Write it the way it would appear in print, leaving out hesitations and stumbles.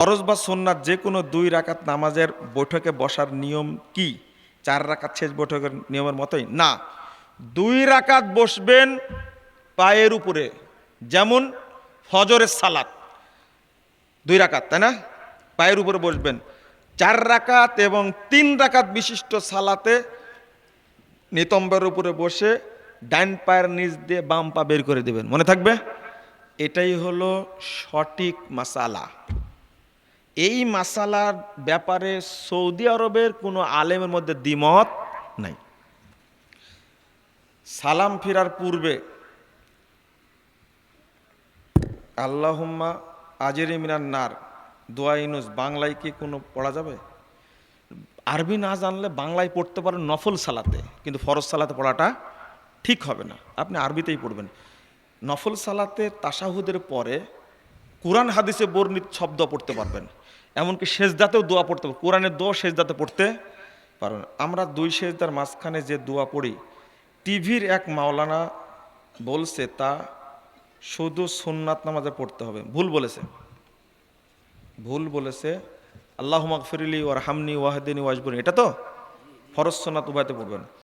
ফরজ বা সুন্নাত যে কোনো 2 রাকাত নামাজের বৈঠকে বসার নিয়ম কি 4 রাকাত শেষ বৈঠকের নিয়মের মতোই? না, 2 রাকাত বসবেন পায়ের উপরে। যেমন ফজরের সালাত 2 রাকাত, তাই না? পায়ের উপরে বসবেন। 4 রাকাত এবং 3 রাকাত বিশিষ্ট সালাতে নিতম্বের উপরে বসে ডান পায়ের নিচ দিয়ে বাম পা বের করে দেবেন। মনে থাকবে? এটাই হলো সঠিক মাসালা। এই মাসালার ব্যাপারে সৌদি আরবের কোনো আলেমের মধ্যে দ্বিমত নাই। সালাম ফেরার পূর্বে আল্লাহুম্মা আজিরি মিনান নার দোয়া ইউনুস বাংলায় কি কোনো পড়া যাবে? আরবি না জানলে বাংলায় পড়তে পারেন নফল সালাতে, কিন্তু ফরজ সালাতে পড়াটা ঠিক হবে না, আপনি আরবিতেই পড়বেন। নফল সালাতে তাশাহুদের পরে কোরআন হাদিসে বর্ণিত শব্দ পড়তে পারবেন, এমনকি সেজদাতেও দোয়া পড়তে পারবেন। কোরআনের দোয়া সেজদাতে পড়তে পারবেন। আমরা 2 সেজদার মাঝখানে যে দোয়া পড়ি, টিভির এক মাওলানা বলছে তা শুধু সুন্নাত নামাজে পড়তে হবে। ভুল বলেছে। আল্লাহুম্মা গফিরলি ওয়ারহামনি ওয়াহদিনি ওয়াজবুরনি, এটা তো ফরজ সুন্নাত উভয়তে পড়বেন।